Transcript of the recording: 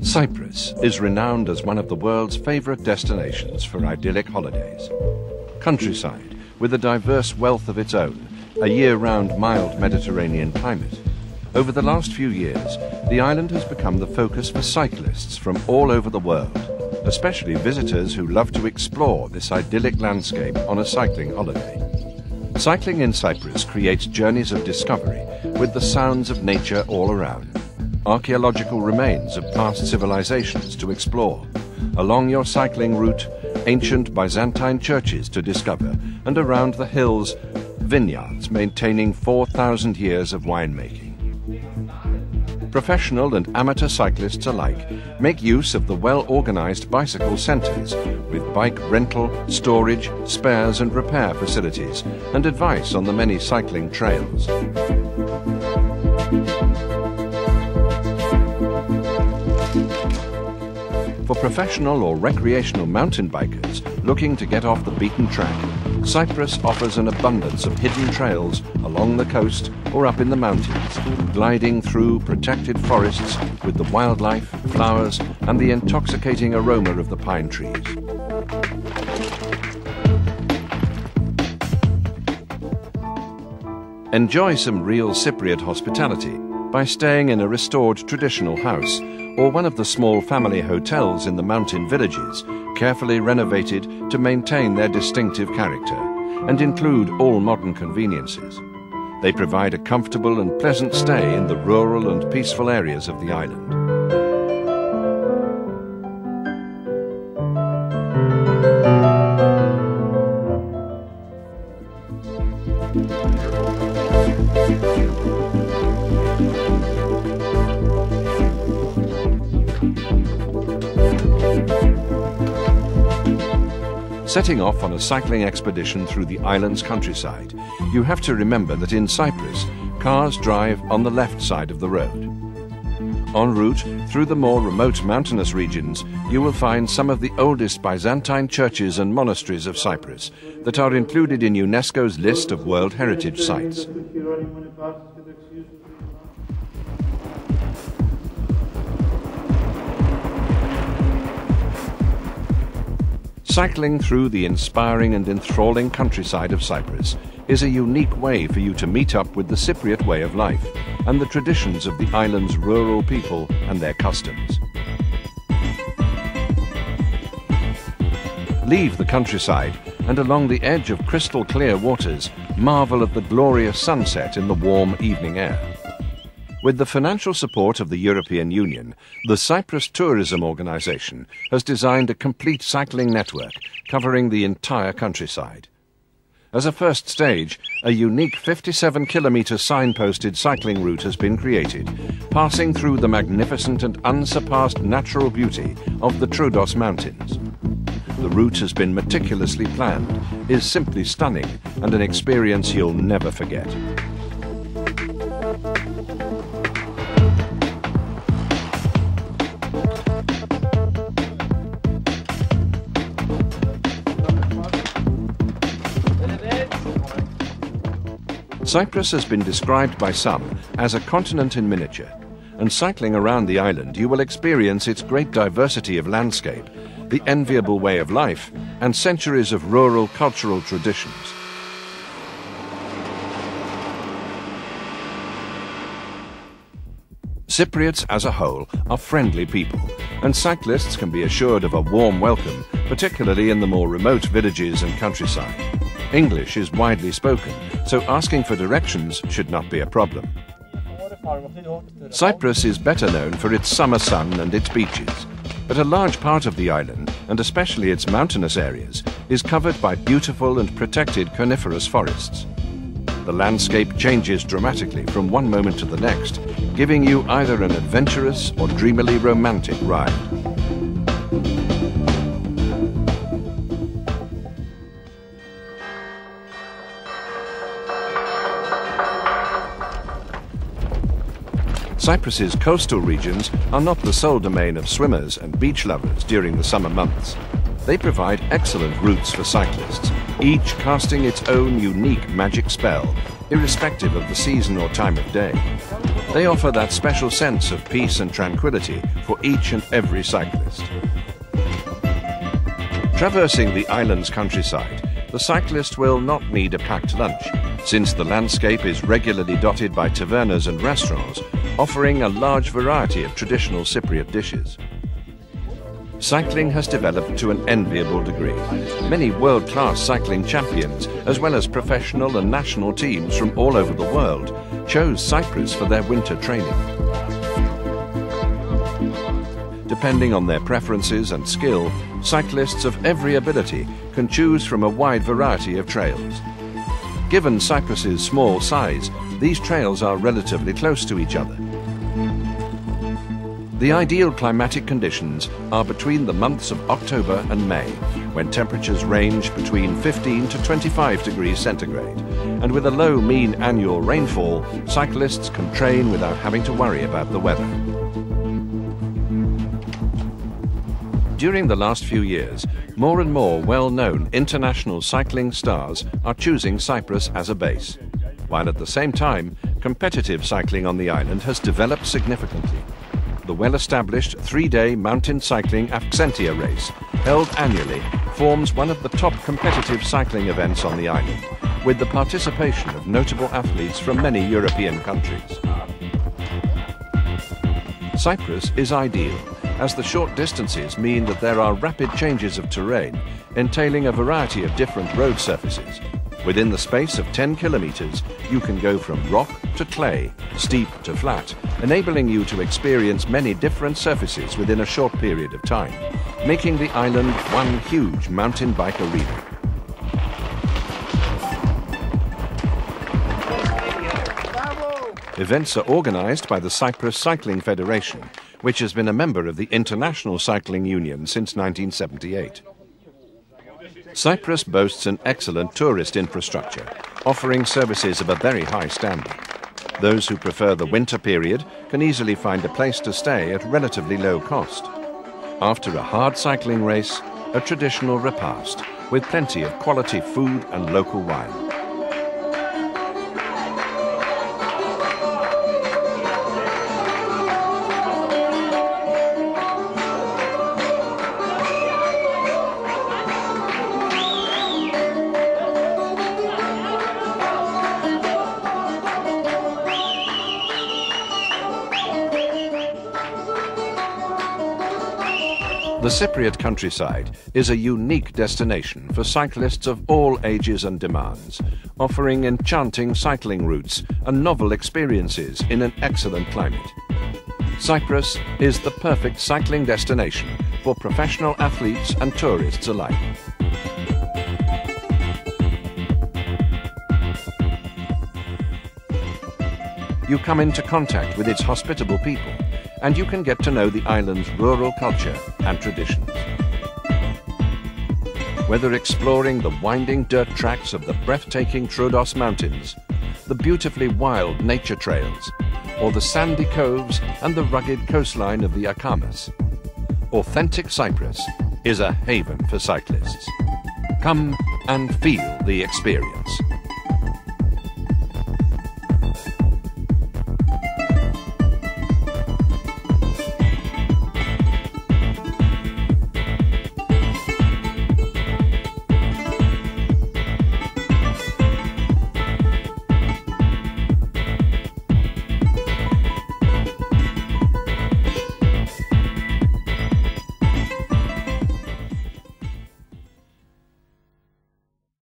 Cyprus is renowned as one of the world's favourite destinations for idyllic holidays. Countryside, with a diverse wealth of its own, a year-round mild Mediterranean climate. Over the last few years, the island has become the focus for cyclists from all over the world, especially visitors who love to explore this idyllic landscape on a cycling holiday. Cycling in Cyprus creates journeys of discovery with the sounds of nature all around. Archaeological remains of past civilizations to explore. Along your cycling route, ancient Byzantine churches to discover, and around the hills, vineyards maintaining 4,000 years of winemaking. Professional and amateur cyclists alike make use of the well-organized bicycle centers with bike rental, storage, spares and repair facilities and advice on the many cycling trails. For professional or recreational mountain bikers looking to get off the beaten track, Cyprus offers an abundance of hidden trails along the coast or up in the mountains, gliding through protected forests with the wildlife, flowers, and the intoxicating aroma of the pine trees. Enjoy some real Cypriot hospitality by staying in a restored traditional house or one of the small family hotels in the mountain villages, carefully renovated to maintain their distinctive character and include all modern conveniences. They provide a comfortable and pleasant stay in the rural and peaceful areas of the island. Setting off on a cycling expedition through the island's countryside, you have to remember that in Cyprus, cars drive on the left side of the road. En route through the more remote mountainous regions, you will find some of the oldest Byzantine churches and monasteries of Cyprus that are included in UNESCO's list of World Heritage Sites. Cycling through the inspiring and enthralling countryside of Cyprus is a unique way for you to meet up with the Cypriot way of life and the traditions of the island's rural people and their customs. Leave the countryside and along the edge of crystal clear waters, marvel at the glorious sunset in the warm evening air. With the financial support of the European Union, the Cyprus Tourism Organization has designed a complete cycling network covering the entire countryside. As a first stage, a unique 57-kilometre signposted cycling route has been created, passing through the magnificent and unsurpassed natural beauty of the Troodos Mountains. The route has been meticulously planned, is simply stunning, and an experience you'll never forget. Cyprus has been described by some as a continent in miniature, and cycling around the island you will experience its great diversity of landscape, the enviable way of life, and centuries of rural cultural traditions. Cypriots as a whole are friendly people, and cyclists can be assured of a warm welcome, particularly in the more remote villages and countryside. English is widely spoken, so asking for directions should not be a problem. Cyprus is better known for its summer sun and its beaches, but a large part of the island, and especially its mountainous areas, is covered by beautiful and protected coniferous forests. The landscape changes dramatically from one moment to the next, giving you either an adventurous or dreamily romantic ride. Cyprus's coastal regions are not the sole domain of swimmers and beach lovers during the summer months. They provide excellent routes for cyclists, each casting its own unique magic spell irrespective of the season or time of day. They offer that special sense of peace and tranquility for each and every cyclist. Traversing the island's countryside, the cyclist will not need a packed lunch, since the landscape is regularly dotted by tavernas and restaurants, offering a large variety of traditional Cypriot dishes. Cycling has developed to an enviable degree. Many world-class cycling champions, as well as professional and national teams from all over the world, chose Cyprus for their winter training. Depending on their preferences and skill, cyclists of every ability can choose from a wide variety of trails. Given Cyprus's small size, these trails are relatively close to each other. The ideal climatic conditions are between the months of October and May, when temperatures range between 15 to 25 degrees centigrade, and with a low mean annual rainfall, cyclists can train without having to worry about the weather. During the last few years, more and more well-known international cycling stars are choosing Cyprus as a base, while at the same time, competitive cycling on the island has developed significantly. The well-established three-day mountain cycling Avxentia race, held annually, forms one of the top competitive cycling events on the island, with the participation of notable athletes from many European countries. Cyprus is ideal, as the short distances mean that there are rapid changes of terrain, entailing a variety of different road surfaces. Within the space of 10 kilometers, you can go from rock to clay, steep to flat, enabling you to experience many different surfaces within a short period of time, making the island one huge mountain bike arena. Events are organized by the Cyprus Cycling Federation, which has been a member of the International Cycling Union since 1978. Cyprus boasts an excellent tourist infrastructure, offering services of a very high standard. Those who prefer the winter period can easily find a place to stay at relatively low cost. After a hard cycling race, a traditional repast with plenty of quality food and local wine. The Cypriot countryside is a unique destination for cyclists of all ages and demands, offering enchanting cycling routes and novel experiences in an excellent climate. Cyprus is the perfect cycling destination for professional athletes and tourists alike. You come into contact with its hospitable people, and you can get to know the island's rural culture and traditions. Whether exploring the winding dirt tracks of the breathtaking Troodos Mountains, the beautifully wild nature trails, or the sandy coves and the rugged coastline of the Akamas, authentic Cyprus is a haven for cyclists. Come and feel the experience.